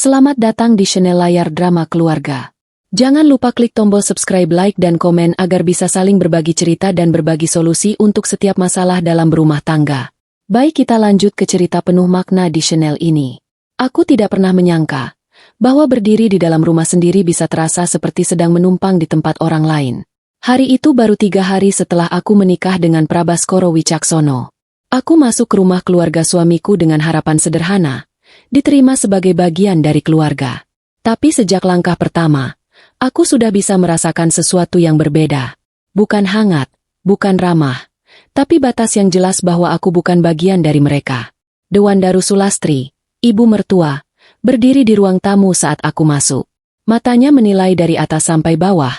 Selamat datang di channel Layar Drama Keluarga. Jangan lupa klik tombol subscribe, like, dan komen agar bisa saling berbagi cerita dan berbagi solusi untuk setiap masalah dalam berumah tangga. Baik, kita lanjut ke cerita penuh makna di channel ini. Aku tidak pernah menyangka bahwa berdiri di dalam rumah sendiri bisa terasa seperti sedang menumpang di tempat orang lain. Hari itu baru 3 hari setelah aku menikah dengan Prabaskoro Wicaksono. Aku masuk ke rumah keluarga suamiku dengan harapan sederhana, diterima sebagai bagian dari keluarga. Tapi sejak langkah pertama, aku sudah bisa merasakan sesuatu yang berbeda. Bukan hangat, bukan ramah, tapi batas yang jelas bahwa aku bukan bagian dari mereka. Dewandaru Sulastri, ibu mertua, berdiri di ruang tamu saat aku masuk. Matanya menilai dari atas sampai bawah,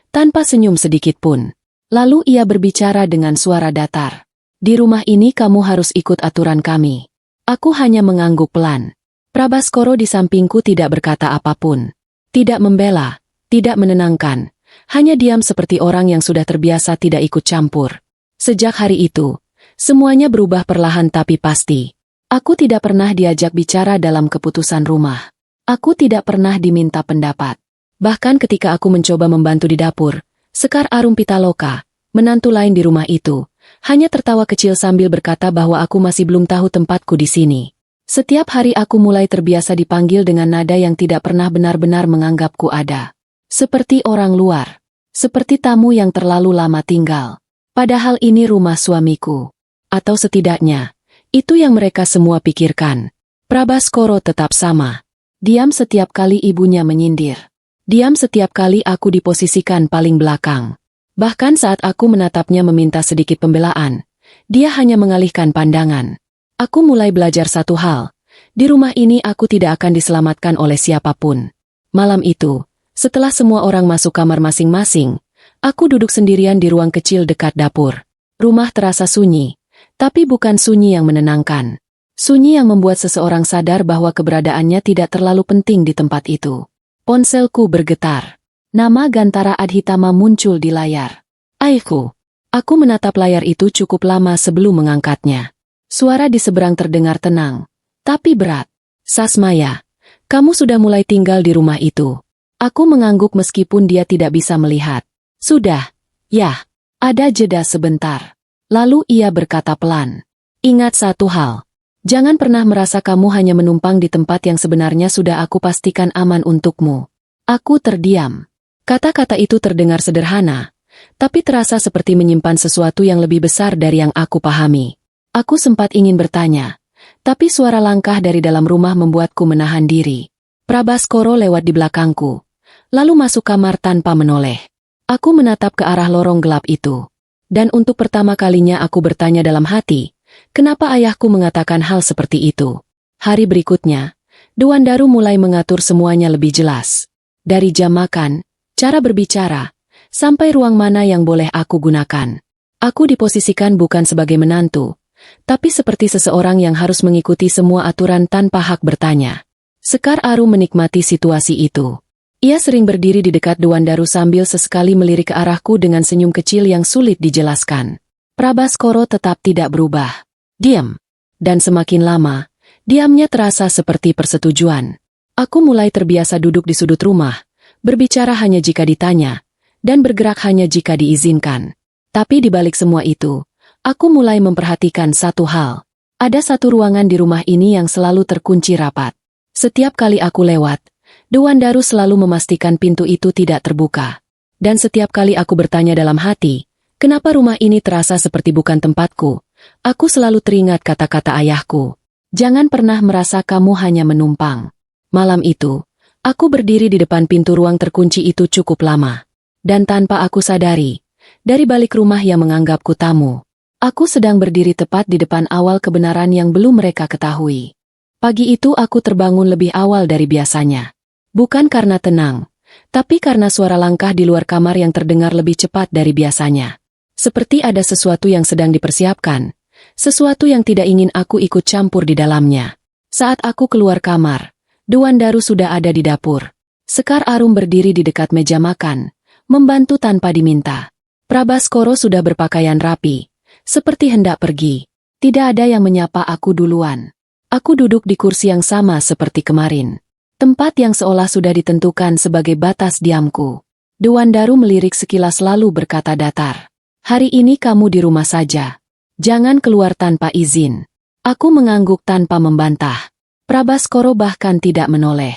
tanpa senyum sedikit pun. Lalu ia berbicara dengan suara datar. Di rumah ini kamu harus ikut aturan kami. Aku hanya mengangguk pelan. Prabaskoro di sampingku tidak berkata apapun. Tidak membela, tidak menenangkan. Hanya diam seperti orang yang sudah terbiasa tidak ikut campur. Sejak hari itu, semuanya berubah perlahan tapi pasti. Aku tidak pernah diajak bicara dalam keputusan rumah. Aku tidak pernah diminta pendapat. Bahkan ketika aku mencoba membantu di dapur, Sekar Arum Pitaloka, menantu lain di rumah itu, hanya tertawa kecil sambil berkata bahwa aku masih belum tahu tempatku di sini. Setiap hari aku mulai terbiasa dipanggil dengan nada yang tidak pernah benar-benar menganggapku ada. Seperti orang luar. Seperti tamu yang terlalu lama tinggal. Padahal ini rumah suamiku. Atau setidaknya, itu yang mereka semua pikirkan. Prabaskoro tetap sama. Diam setiap kali ibunya menyindir. Diam setiap kali aku diposisikan paling belakang. Bahkan saat aku menatapnya meminta sedikit pembelaan, dia hanya mengalihkan pandangan. Aku mulai belajar satu hal. Di rumah ini aku tidak akan diselamatkan oleh siapapun. Malam itu, setelah semua orang masuk kamar masing-masing, aku duduk sendirian di ruang kecil dekat dapur. Rumah terasa sunyi, tapi bukan sunyi yang menenangkan. Sunyi yang membuat seseorang sadar bahwa keberadaannya tidak terlalu penting di tempat itu. Ponselku bergetar. Nama Gantara Adhitama muncul di layar. Ayahku. Aku menatap layar itu cukup lama sebelum mengangkatnya. Suara di seberang terdengar tenang, tapi berat. Sasmaya, kamu sudah mulai tinggal di rumah itu. Aku mengangguk meskipun dia tidak bisa melihat. Sudah, ya. Ada jeda sebentar. Lalu ia berkata pelan. Ingat satu hal. Jangan pernah merasa kamu hanya menumpang di tempat yang sebenarnya sudah aku pastikan aman untukmu. Aku terdiam. Kata-kata itu terdengar sederhana, tapi terasa seperti menyimpan sesuatu yang lebih besar dari yang aku pahami. Aku sempat ingin bertanya, tapi suara langkah dari dalam rumah membuatku menahan diri. Prabaskoro lewat di belakangku, lalu masuk kamar tanpa menoleh. Aku menatap ke arah lorong gelap itu. Dan untuk pertama kalinya aku bertanya dalam hati, kenapa ayahku mengatakan hal seperti itu? Hari berikutnya, Dewandaru mulai mengatur semuanya lebih jelas. Dari jam makan, cara berbicara, sampai ruang mana yang boleh aku gunakan. Aku diposisikan bukan sebagai menantu, tapi seperti seseorang yang harus mengikuti semua aturan tanpa hak bertanya. Sekar Arum menikmati situasi itu. Ia sering berdiri di dekat Dewandaru sambil sesekali melirik ke arahku dengan senyum kecil yang sulit dijelaskan. Prabaskoro tetap tidak berubah. Diam. Dan semakin lama, diamnya terasa seperti persetujuan. Aku mulai terbiasa duduk di sudut rumah, berbicara hanya jika ditanya, dan bergerak hanya jika diizinkan. Tapi di balik semua itu, aku mulai memperhatikan satu hal. Ada satu ruangan di rumah ini yang selalu terkunci rapat. Setiap kali aku lewat, Dewandaru selalu memastikan pintu itu tidak terbuka. Dan setiap kali aku bertanya dalam hati, kenapa rumah ini terasa seperti bukan tempatku, aku selalu teringat kata-kata ayahku. Jangan pernah merasa kamu hanya menumpang. Malam itu, aku berdiri di depan pintu ruang terkunci itu cukup lama. Dan tanpa aku sadari, dari balik rumah yang menganggapku tamu, aku sedang berdiri tepat di depan awal kebenaran yang belum mereka ketahui. Pagi itu aku terbangun lebih awal dari biasanya. Bukan karena tenang, tapi karena suara langkah di luar kamar yang terdengar lebih cepat dari biasanya. Seperti ada sesuatu yang sedang dipersiapkan, sesuatu yang tidak ingin aku ikut campur di dalamnya. Saat aku keluar kamar, Dewandaru sudah ada di dapur. Sekar Arum berdiri di dekat meja makan, membantu tanpa diminta. Prabaskoro sudah berpakaian rapi, seperti hendak pergi. Tidak ada yang menyapa aku duluan. Aku duduk di kursi yang sama seperti kemarin. Tempat yang seolah sudah ditentukan sebagai batas diamku. Dewandaru melirik sekilas lalu berkata datar. Hari ini kamu di rumah saja. Jangan keluar tanpa izin. Aku mengangguk tanpa membantah. Prabaskoro bahkan tidak menoleh.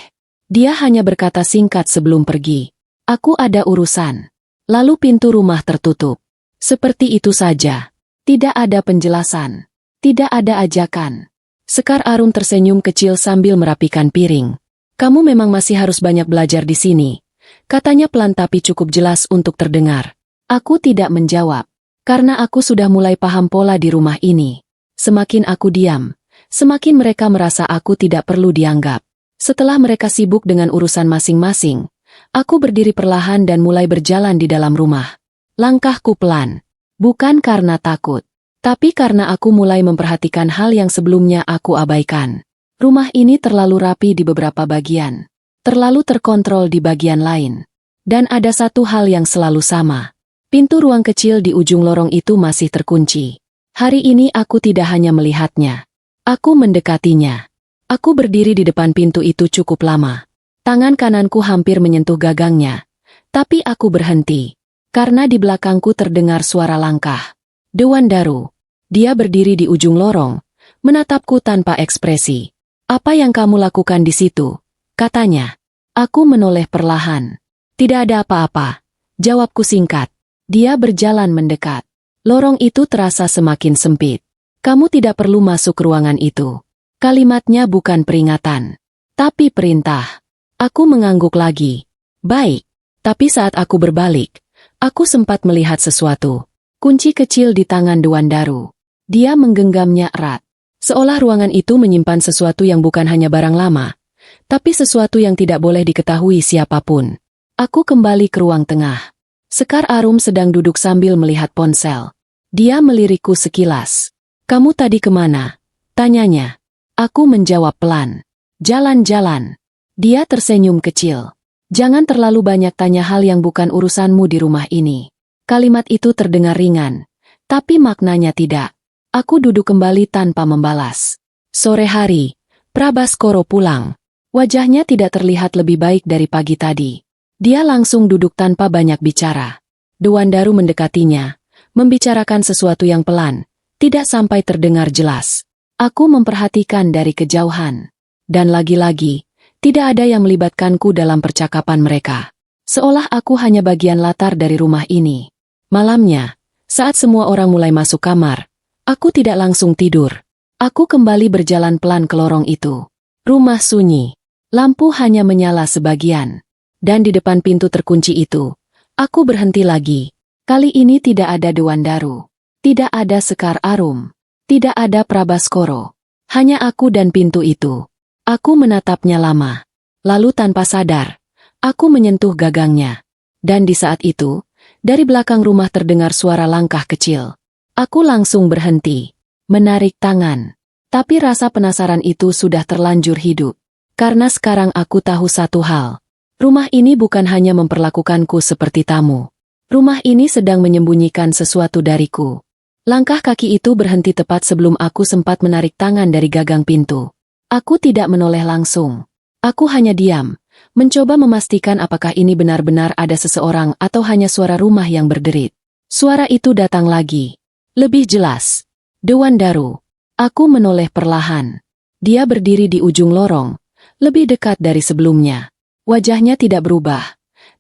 Dia hanya berkata singkat sebelum pergi. Aku ada urusan. Lalu pintu rumah tertutup. Seperti itu saja. Tidak ada penjelasan. Tidak ada ajakan. Sekar Arum tersenyum kecil sambil merapikan piring. Kamu memang masih harus banyak belajar di sini. Katanya pelan tapi cukup jelas untuk terdengar. Aku tidak menjawab. Karena aku sudah mulai paham pola di rumah ini. Semakin aku diam, semakin mereka merasa aku tidak perlu dianggap. Setelah mereka sibuk dengan urusan masing-masing, aku berdiri perlahan dan mulai berjalan di dalam rumah. Langkahku pelan. Bukan karena takut, tapi karena aku mulai memperhatikan hal yang sebelumnya aku abaikan. Rumah ini terlalu rapi di beberapa bagian. Terlalu terkontrol di bagian lain. Dan ada satu hal yang selalu sama. Pintu ruang kecil di ujung lorong itu masih terkunci. Hari ini aku tidak hanya melihatnya. Aku mendekatinya. Aku berdiri di depan pintu itu cukup lama. Tangan kananku hampir menyentuh gagangnya. Tapi aku berhenti. Karena di belakangku terdengar suara langkah. Dewandaru. Dia berdiri di ujung lorong, menatapku tanpa ekspresi. Apa yang kamu lakukan di situ? Katanya. Aku menoleh perlahan. Tidak ada apa-apa. Jawabku singkat. Dia berjalan mendekat. Lorong itu terasa semakin sempit. Kamu tidak perlu masuk ruangan itu. Kalimatnya bukan peringatan, tapi perintah. Aku mengangguk lagi. Baik, tapi saat aku berbalik, aku sempat melihat sesuatu. Kunci kecil di tangan Dewandaru. Dia menggenggamnya erat. Seolah ruangan itu menyimpan sesuatu yang bukan hanya barang lama, tapi sesuatu yang tidak boleh diketahui siapapun. Aku kembali ke ruang tengah. Sekar Arum sedang duduk sambil melihat ponsel. Dia melirikku sekilas. Kamu tadi kemana? Tanyanya. Aku menjawab pelan. Jalan-jalan. Dia tersenyum kecil. Jangan terlalu banyak tanya hal yang bukan urusanmu di rumah ini. Kalimat itu terdengar ringan, tapi maknanya tidak. Aku duduk kembali tanpa membalas. Sore hari, Prabaskoro pulang. Wajahnya tidak terlihat lebih baik dari pagi tadi. Dia langsung duduk tanpa banyak bicara. Dewandaru mendekatinya, membicarakan sesuatu yang pelan, tidak sampai terdengar jelas. Aku memperhatikan dari kejauhan. Dan lagi-lagi, tidak ada yang melibatkanku dalam percakapan mereka. Seolah aku hanya bagian latar dari rumah ini. Malamnya, saat semua orang mulai masuk kamar, aku tidak langsung tidur. Aku kembali berjalan pelan ke lorong itu. Rumah sunyi. Lampu hanya menyala sebagian. Dan di depan pintu terkunci itu, aku berhenti lagi. Kali ini tidak ada Dewandaru. Tidak ada Sekar Arum. Tidak ada Prabaskoro. Hanya aku dan pintu itu. Aku menatapnya lama. Lalu tanpa sadar, aku menyentuh gagangnya. Dan di saat itu, dari belakang rumah terdengar suara langkah kecil. Aku langsung berhenti, menarik tangan. Tapi rasa penasaran itu sudah terlanjur hidup. Karena sekarang aku tahu satu hal. Rumah ini bukan hanya memperlakukanku seperti tamu. Rumah ini sedang menyembunyikan sesuatu dariku. Langkah kaki itu berhenti tepat sebelum aku sempat menarik tangan dari gagang pintu. Aku tidak menoleh langsung. Aku hanya diam, mencoba memastikan apakah ini benar-benar ada seseorang atau hanya suara rumah yang berderit. Suara itu datang lagi. Lebih jelas. Dewandaru. Aku menoleh perlahan. Dia berdiri di ujung lorong, lebih dekat dari sebelumnya. Wajahnya tidak berubah,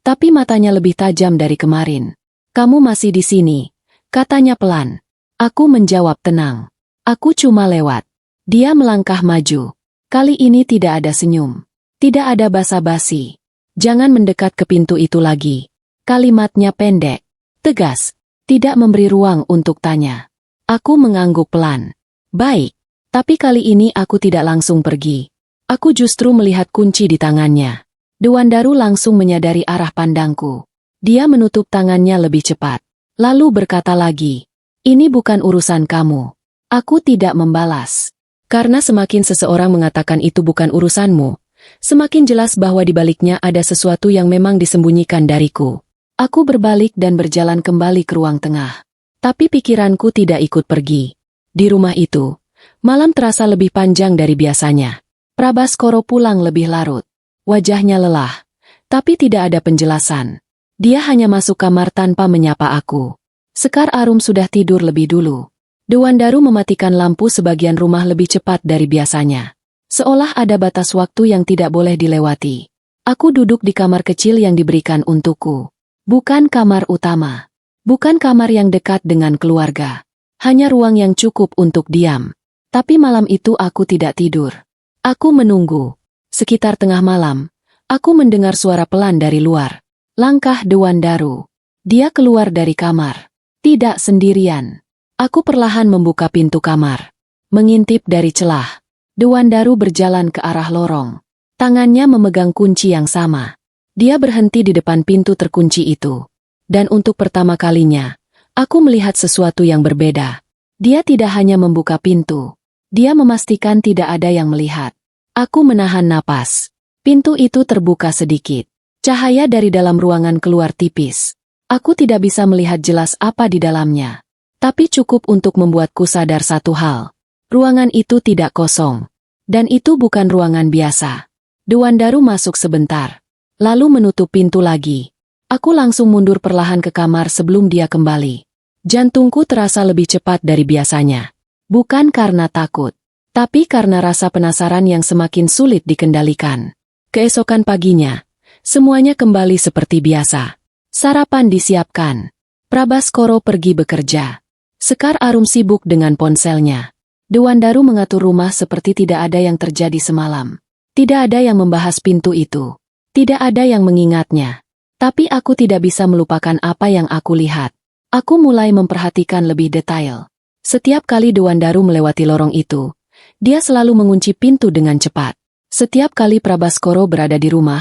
tapi matanya lebih tajam dari kemarin. Kamu masih di sini, katanya pelan. Aku menjawab tenang. Aku cuma lewat. Dia melangkah maju. Kali ini tidak ada senyum. Tidak ada basa-basi. Jangan mendekat ke pintu itu lagi. Kalimatnya pendek, tegas, tidak memberi ruang untuk tanya. Aku mengangguk pelan. Baik, tapi kali ini aku tidak langsung pergi. Aku justru melihat kunci di tangannya. Dewandaru langsung menyadari arah pandangku. Dia menutup tangannya lebih cepat. Lalu berkata lagi. Ini bukan urusan kamu. Aku tidak membalas. Karena semakin seseorang mengatakan itu bukan urusanmu, semakin jelas bahwa di baliknya ada sesuatu yang memang disembunyikan dariku. Aku berbalik dan berjalan kembali ke ruang tengah. Tapi pikiranku tidak ikut pergi. Di rumah itu, malam terasa lebih panjang dari biasanya. Prabaskoro pulang lebih larut. Wajahnya lelah, tapi tidak ada penjelasan. Dia hanya masuk kamar tanpa menyapa aku. Sekar Arum sudah tidur lebih dulu. Dewandaru mematikan lampu sebagian rumah lebih cepat dari biasanya. Seolah ada batas waktu yang tidak boleh dilewati. Aku duduk di kamar kecil yang diberikan untukku. Bukan kamar utama. Bukan kamar yang dekat dengan keluarga. Hanya ruang yang cukup untuk diam. Tapi malam itu aku tidak tidur. Aku menunggu. Sekitar tengah malam, aku mendengar suara pelan dari luar. Langkah Dewandaru. Dia keluar dari kamar. Tidak sendirian. Aku perlahan membuka pintu kamar. Mengintip dari celah. Dewandaru berjalan ke arah lorong. Tangannya memegang kunci yang sama. Dia berhenti di depan pintu terkunci itu. Dan untuk pertama kalinya, aku melihat sesuatu yang berbeda. Dia tidak hanya membuka pintu. Dia memastikan tidak ada yang melihat. Aku menahan napas. Pintu itu terbuka sedikit. Cahaya dari dalam ruangan keluar tipis. Aku tidak bisa melihat jelas apa di dalamnya. Tapi cukup untuk membuatku sadar satu hal. Ruangan itu tidak kosong. Dan itu bukan ruangan biasa. Dewandaru masuk sebentar. Lalu menutup pintu lagi. Aku langsung mundur perlahan ke kamar sebelum dia kembali. Jantungku terasa lebih cepat dari biasanya. Bukan karena takut. Tapi karena rasa penasaran yang semakin sulit dikendalikan. Keesokan paginya, semuanya kembali seperti biasa. Sarapan disiapkan. Prabaskoro pergi bekerja. Sekar Arum sibuk dengan ponselnya. Dewandaru mengatur rumah seperti tidak ada yang terjadi semalam. Tidak ada yang membahas pintu itu. Tidak ada yang mengingatnya. Tapi aku tidak bisa melupakan apa yang aku lihat. Aku mulai memperhatikan lebih detail. Setiap kali Dewandaru melewati lorong itu, dia selalu mengunci pintu dengan cepat. Setiap kali Prabaskoro berada di rumah,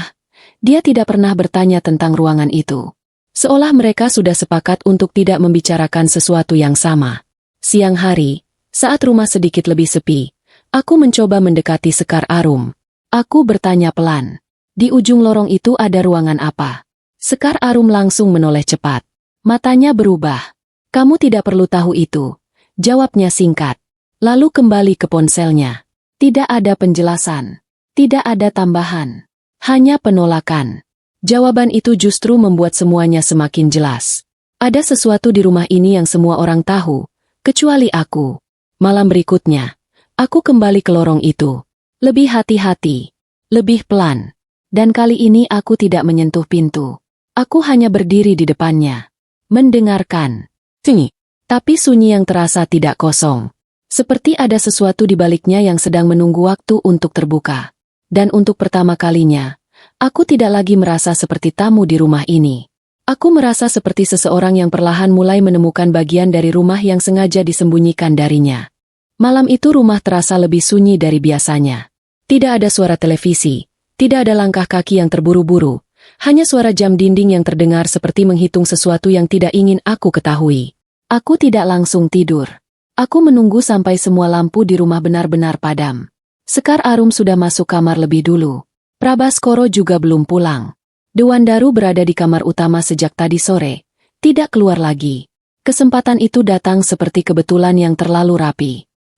dia tidak pernah bertanya tentang ruangan itu. Seolah mereka sudah sepakat untuk tidak membicarakan sesuatu yang sama. Siang hari, saat rumah sedikit lebih sepi, aku mencoba mendekati Sekar Arum. Aku bertanya pelan. Di ujung lorong itu ada ruangan apa? Sekar Arum langsung menoleh cepat. Matanya berubah. Kamu tidak perlu tahu itu. Jawabnya singkat. Lalu kembali ke ponselnya. Tidak ada penjelasan. Tidak ada tambahan. Hanya penolakan. Jawaban itu justru membuat semuanya semakin jelas. Ada sesuatu di rumah ini yang semua orang tahu, kecuali aku. Malam berikutnya, aku kembali ke lorong itu. Lebih hati-hati. Lebih pelan. Dan kali ini aku tidak menyentuh pintu. Aku hanya berdiri di depannya. Mendengarkan. Sunyi. Tapi sunyi yang terasa tidak kosong. Seperti ada sesuatu di baliknya yang sedang menunggu waktu untuk terbuka. Dan untuk pertama kalinya, aku tidak lagi merasa seperti tamu di rumah ini. Aku merasa seperti seseorang yang perlahan mulai menemukan bagian dari rumah yang sengaja disembunyikan darinya. Malam itu rumah terasa lebih sunyi dari biasanya. Tidak ada suara televisi, tidak ada langkah kaki yang terburu-buru, hanya suara jam dinding yang terdengar seperti menghitung sesuatu yang tidak ingin aku ketahui. Aku tidak langsung tidur. Aku menunggu sampai semua lampu di rumah benar-benar padam. Sekar Arum sudah masuk kamar lebih dulu. Prabaskoro juga belum pulang. Dewandaru berada di kamar utama sejak tadi sore. Tidak keluar lagi. Kesempatan itu datang seperti kebetulan yang terlalu rapi.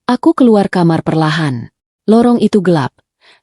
Aku keluar kamar perlahan. Lorong itu gelap.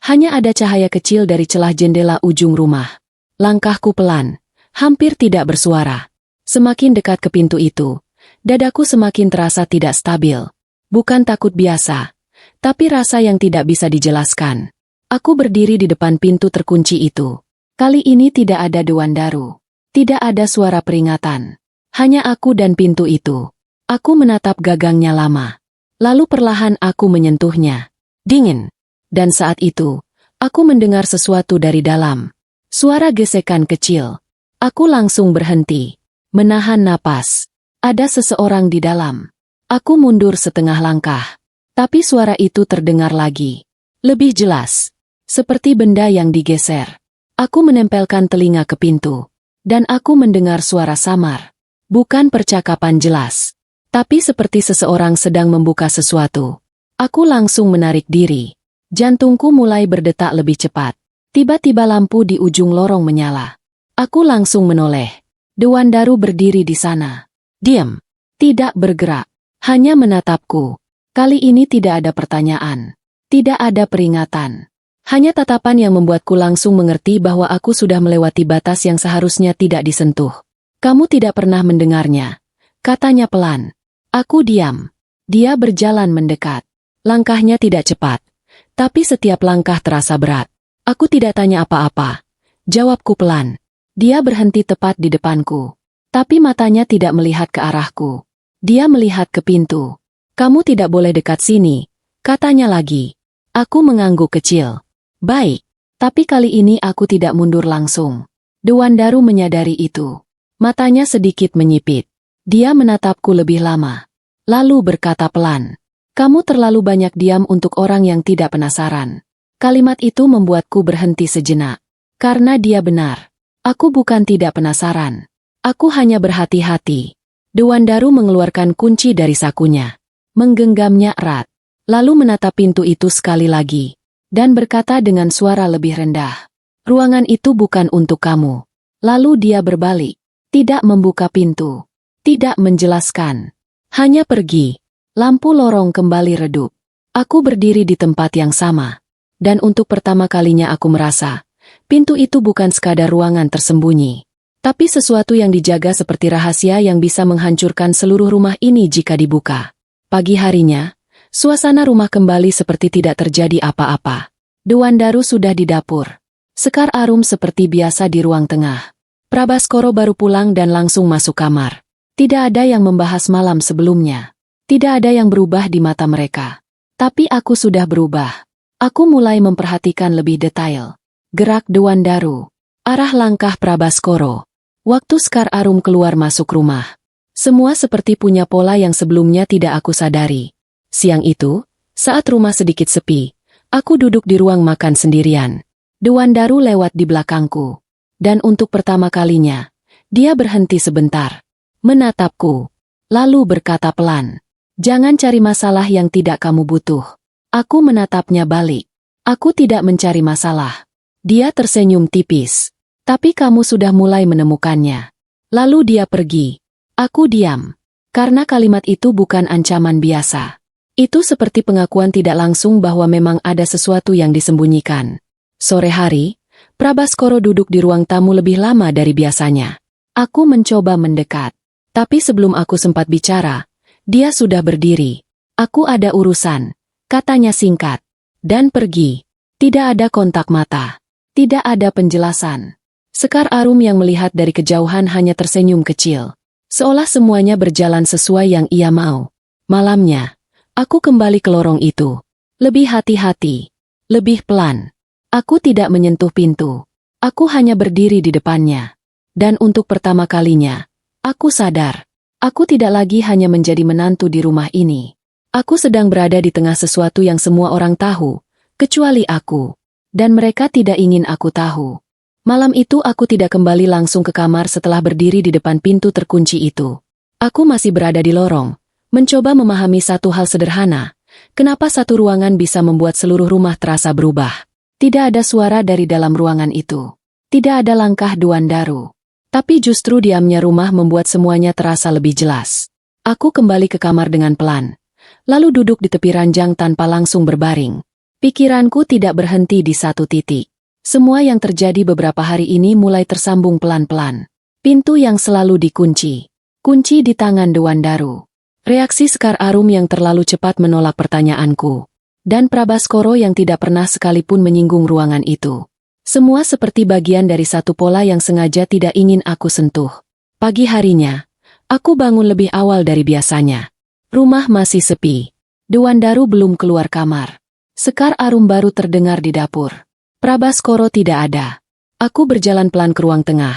Hanya ada cahaya kecil dari celah jendela ujung rumah. Langkahku pelan. Hampir tidak bersuara. Semakin dekat ke pintu itu, dadaku semakin terasa tidak stabil. Bukan takut biasa, tapi rasa yang tidak bisa dijelaskan. Aku berdiri di depan pintu terkunci itu. Kali ini tidak ada Dewandaru. Tidak ada suara peringatan. Hanya aku dan pintu itu. Aku menatap gagangnya lama. Lalu perlahan aku menyentuhnya. Dingin. Dan saat itu, aku mendengar sesuatu dari dalam. Suara gesekan kecil. Aku langsung berhenti. Menahan napas. Ada seseorang di dalam. Aku mundur setengah langkah. Tapi suara itu terdengar lagi. Lebih jelas. Seperti benda yang digeser. Aku menempelkan telinga ke pintu. Dan aku mendengar suara samar. Bukan percakapan jelas. Tapi seperti seseorang sedang membuka sesuatu. Aku langsung menarik diri. Jantungku mulai berdetak lebih cepat. Tiba-tiba lampu di ujung lorong menyala. Aku langsung menoleh. Dewandaru berdiri di sana. Diam. Tidak bergerak. Hanya menatapku. Kali ini tidak ada pertanyaan. Tidak ada peringatan. Hanya tatapan yang membuatku langsung mengerti bahwa aku sudah melewati batas yang seharusnya tidak disentuh. Kamu tidak pernah mendengarnya, katanya pelan. Aku diam. Dia berjalan mendekat. Langkahnya tidak cepat, tapi setiap langkah terasa berat. Aku tidak tanya apa-apa. Jawabku pelan. Dia berhenti tepat di depanku. Tapi matanya tidak melihat ke arahku. Dia melihat ke pintu. Kamu tidak boleh dekat sini, katanya lagi. Aku mengangguk kecil. Baik, tapi kali ini aku tidak mundur langsung. Dewandaru menyadari itu. Matanya sedikit menyipit. Dia menatapku lebih lama. Lalu berkata pelan. Kamu terlalu banyak diam untuk orang yang tidak penasaran. Kalimat itu membuatku berhenti sejenak. Karena dia benar. Aku bukan tidak penasaran. Aku hanya berhati-hati. Dewandaru mengeluarkan kunci dari sakunya. Menggenggamnya erat. Lalu menatap pintu itu sekali lagi. Dan berkata dengan suara lebih rendah. Ruangan itu bukan untuk kamu. Lalu dia berbalik. Tidak membuka pintu. Tidak menjelaskan. Hanya pergi. Lampu lorong kembali redup. Aku berdiri di tempat yang sama. Dan untuk pertama kalinya aku merasa, pintu itu bukan sekadar ruangan tersembunyi. Tapi sesuatu yang dijaga seperti rahasia yang bisa menghancurkan seluruh rumah ini jika dibuka. Pagi harinya, suasana rumah kembali seperti tidak terjadi apa-apa. Dewandaru sudah di dapur. Sekar Arum seperti biasa di ruang tengah. Prabaskoro baru pulang dan langsung masuk kamar. Tidak ada yang membahas malam sebelumnya. Tidak ada yang berubah di mata mereka. Tapi aku sudah berubah. Aku mulai memperhatikan lebih detail. Gerak Dewandaru. Arah langkah Prabaskoro. Waktu Sekar Arum keluar masuk rumah. Semua seperti punya pola yang sebelumnya tidak aku sadari. Siang itu, saat rumah sedikit sepi, aku duduk di ruang makan sendirian. Dewandaru lewat di belakangku. Dan untuk pertama kalinya, dia berhenti sebentar. Menatapku. Lalu berkata pelan. Jangan cari masalah yang tidak kamu butuh. Aku menatapnya balik. Aku tidak mencari masalah. Dia tersenyum tipis. Tapi kamu sudah mulai menemukannya. Lalu dia pergi. Aku diam. Karena kalimat itu bukan ancaman biasa. Itu seperti pengakuan tidak langsung bahwa memang ada sesuatu yang disembunyikan. Sore hari, Prabaskoro duduk di ruang tamu lebih lama dari biasanya. Aku mencoba mendekat. Tapi sebelum aku sempat bicara, dia sudah berdiri. Aku ada urusan, katanya singkat. Dan pergi. Tidak ada kontak mata. Tidak ada penjelasan. Sekar Arum yang melihat dari kejauhan hanya tersenyum kecil. Seolah semuanya berjalan sesuai yang ia mau. Malamnya, aku kembali ke lorong itu. Lebih hati-hati. Lebih pelan. Aku tidak menyentuh pintu. Aku hanya berdiri di depannya. Dan untuk pertama kalinya, aku sadar. Aku tidak lagi hanya menjadi menantu di rumah ini. Aku sedang berada di tengah sesuatu yang semua orang tahu, kecuali aku. Dan mereka tidak ingin aku tahu. Malam itu aku tidak kembali langsung ke kamar setelah berdiri di depan pintu terkunci itu. Aku masih berada di lorong, mencoba memahami satu hal sederhana. Kenapa satu ruangan bisa membuat seluruh rumah terasa berubah? Tidak ada suara dari dalam ruangan itu. Tidak ada langkah Dewandaru. Tapi justru diamnya rumah membuat semuanya terasa lebih jelas. Aku kembali ke kamar dengan pelan. Lalu duduk di tepi ranjang tanpa langsung berbaring. Pikiranku tidak berhenti di satu titik. Semua yang terjadi beberapa hari ini mulai tersambung pelan-pelan. Pintu yang selalu dikunci. Kunci di tangan Dewandaru. Reaksi Sekar Arum yang terlalu cepat menolak pertanyaanku. Dan Prabaskoro yang tidak pernah sekalipun menyinggung ruangan itu. Semua seperti bagian dari satu pola yang sengaja tidak ingin aku sentuh. Pagi harinya, aku bangun lebih awal dari biasanya. Rumah masih sepi. Dewandaru belum keluar kamar. Sekar Arum baru terdengar di dapur. Prabaskoro tidak ada. Aku berjalan pelan ke ruang tengah.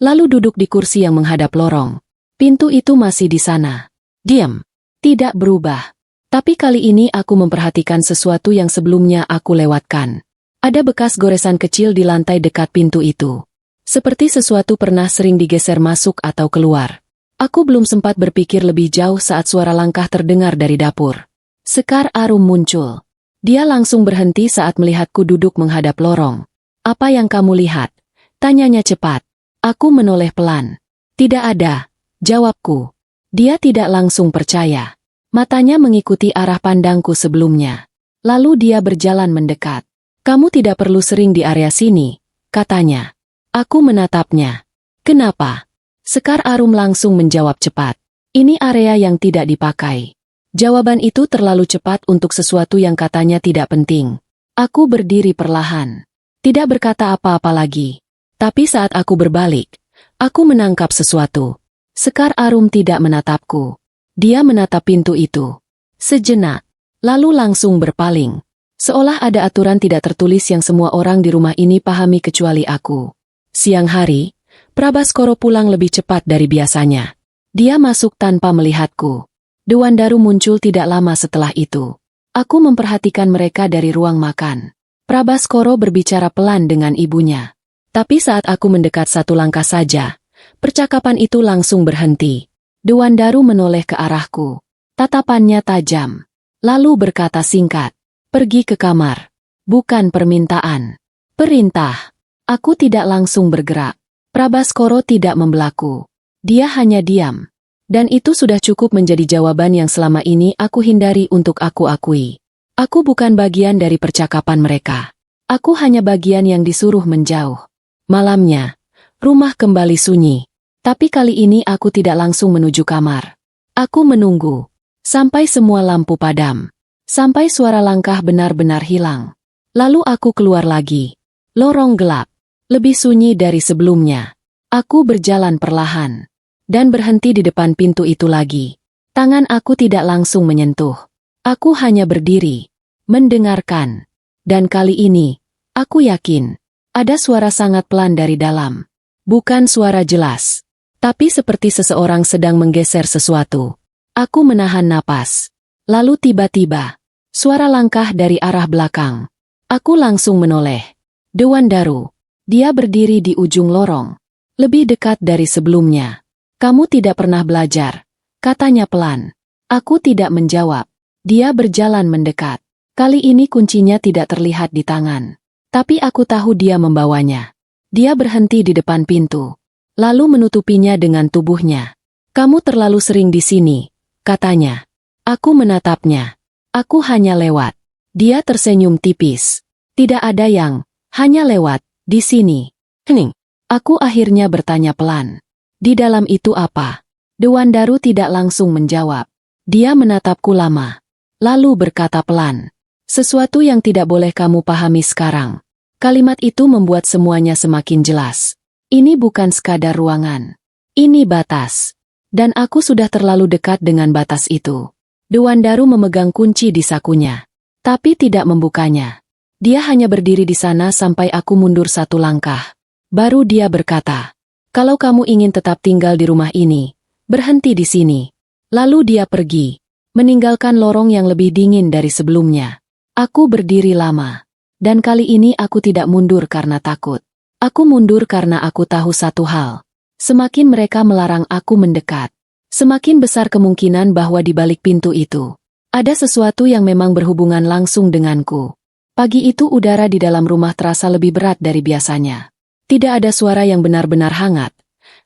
Lalu duduk di kursi yang menghadap lorong. Pintu itu masih di sana. Diam. Tidak berubah. Tapi kali ini aku memperhatikan sesuatu yang sebelumnya aku lewatkan. Ada bekas goresan kecil di lantai dekat pintu itu. Seperti sesuatu pernah sering digeser masuk atau keluar. Aku belum sempat berpikir lebih jauh saat suara langkah terdengar dari dapur. Sekar Arum muncul. Dia langsung berhenti saat melihatku duduk menghadap lorong. Apa yang kamu lihat? Tanyanya cepat. Aku menoleh pelan. Tidak ada, jawabku. Dia tidak langsung percaya. Matanya mengikuti arah pandangku sebelumnya. Lalu dia berjalan mendekat. Kamu tidak perlu sering di area sini, katanya. Aku menatapnya. Kenapa? Sekar Arum langsung menjawab cepat. Ini area yang tidak dipakai. Jawaban itu terlalu cepat untuk sesuatu yang katanya tidak penting. Aku berdiri perlahan. Tidak berkata apa-apa lagi. Tapi saat aku berbalik, aku menangkap sesuatu. Sekar Arum tidak menatapku. Dia menatap pintu itu. Sejenak, lalu langsung berpaling. Seolah ada aturan tidak tertulis yang semua orang di rumah ini pahami kecuali aku. Siang hari, Prabaskoro pulang lebih cepat dari biasanya. Dia masuk tanpa melihatku. Dewandaru muncul tidak lama setelah itu. Aku memperhatikan mereka dari ruang makan. Prabaskoro berbicara pelan dengan ibunya. Tapi saat aku mendekat satu langkah saja, percakapan itu langsung berhenti. Dewandaru menoleh ke arahku. Tatapannya tajam. Lalu berkata singkat, "Pergi ke kamar." Bukan permintaan. Perintah. Aku tidak langsung bergerak. Prabaskoro tidak membelaku. Dia hanya diam. Dan itu sudah cukup menjadi jawaban yang selama ini aku hindari untuk aku akui. Aku bukan bagian dari percakapan mereka. Aku hanya bagian yang disuruh menjauh. Malamnya, rumah kembali sunyi. Tapi kali ini aku tidak langsung menuju kamar. Aku menunggu. Sampai semua lampu padam. Sampai suara langkah benar-benar hilang. Lalu aku keluar lagi. Lorong gelap. Lebih sunyi dari sebelumnya. Aku berjalan perlahan. Dan berhenti di depan pintu itu lagi. Tangan aku tidak langsung menyentuh. Aku hanya berdiri. Mendengarkan. Dan kali ini, aku yakin. Ada suara sangat pelan dari dalam. Bukan suara jelas. Tapi seperti seseorang sedang menggeser sesuatu. Aku menahan napas. Lalu tiba-tiba, suara langkah dari arah belakang. Aku langsung menoleh. Dewandaru. Dia berdiri di ujung lorong. Lebih dekat dari sebelumnya. "Kamu tidak pernah belajar," katanya pelan. Aku tidak menjawab. Dia berjalan mendekat. Kali ini kuncinya tidak terlihat di tangan. Tapi aku tahu dia membawanya. Dia berhenti di depan pintu. Lalu menutupinya dengan tubuhnya. "Kamu terlalu sering di sini," katanya. Aku menatapnya. "Aku hanya lewat." Dia tersenyum tipis. "Tidak ada yang, hanya lewat, di sini." "Hening." Aku akhirnya bertanya pelan. "Di dalam itu apa?" Dewandaru tidak langsung menjawab. Dia menatapku lama. Lalu berkata pelan. "Sesuatu yang tidak boleh kamu pahami sekarang." Kalimat itu membuat semuanya semakin jelas. Ini bukan sekadar ruangan. Ini batas. Dan aku sudah terlalu dekat dengan batas itu. Dewandaru memegang kunci di sakunya. Tapi tidak membukanya. Dia hanya berdiri di sana sampai aku mundur satu langkah. Baru dia berkata, "Kalau kamu ingin tetap tinggal di rumah ini, berhenti di sini." Lalu dia pergi, meninggalkan lorong yang lebih dingin dari sebelumnya. Aku berdiri lama. Dan kali ini aku tidak mundur karena takut. Aku mundur karena aku tahu satu hal. Semakin mereka melarang aku mendekat, semakin besar kemungkinan bahwa di balik pintu itu ada sesuatu yang memang berhubungan langsung denganku. Pagi itu udara di dalam rumah terasa lebih berat dari biasanya. Tidak ada suara yang benar-benar hangat,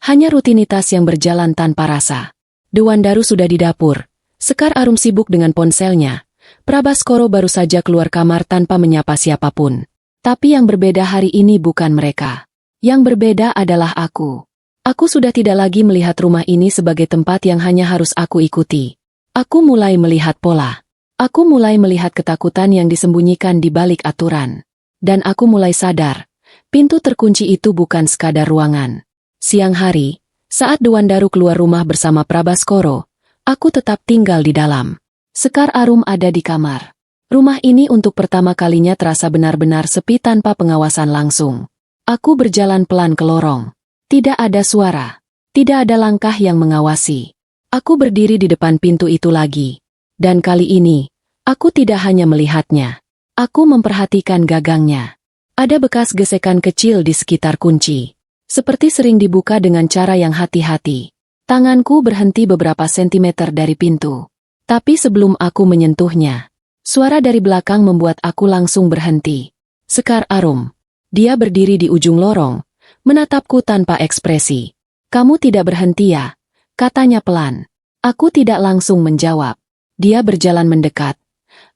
hanya rutinitas yang berjalan tanpa rasa. Dewandaru sudah di dapur. Sekar Arum sibuk dengan ponselnya. Prabaskoro baru saja keluar kamar tanpa menyapa siapapun. Tapi yang berbeda hari ini bukan mereka. Yang berbeda adalah aku. Aku sudah tidak lagi melihat rumah ini sebagai tempat yang hanya harus aku ikuti. Aku mulai melihat pola. Aku mulai melihat ketakutan yang disembunyikan di balik aturan. Dan aku mulai sadar, pintu terkunci itu bukan sekadar ruangan. Siang hari, saat Dewandaru keluar rumah bersama Prabaskoro, aku tetap tinggal di dalam. Sekar Arum ada di kamar. Rumah ini untuk pertama kalinya terasa benar-benar sepi tanpa pengawasan langsung. Aku berjalan pelan ke lorong. Tidak ada suara. Tidak ada langkah yang mengawasi. Aku berdiri di depan pintu itu lagi. Dan kali ini, aku tidak hanya melihatnya. Aku memperhatikan gagangnya. Ada bekas gesekan kecil di sekitar kunci. Seperti sering dibuka dengan cara yang hati-hati. Tanganku berhenti beberapa sentimeter dari pintu. Tapi sebelum aku menyentuhnya, suara dari belakang membuat aku langsung berhenti. Sekar Arum. Dia berdiri di ujung lorong, menatapku tanpa ekspresi. "Kamu tidak berhenti ya?" katanya pelan. Aku tidak langsung menjawab. Dia berjalan mendekat,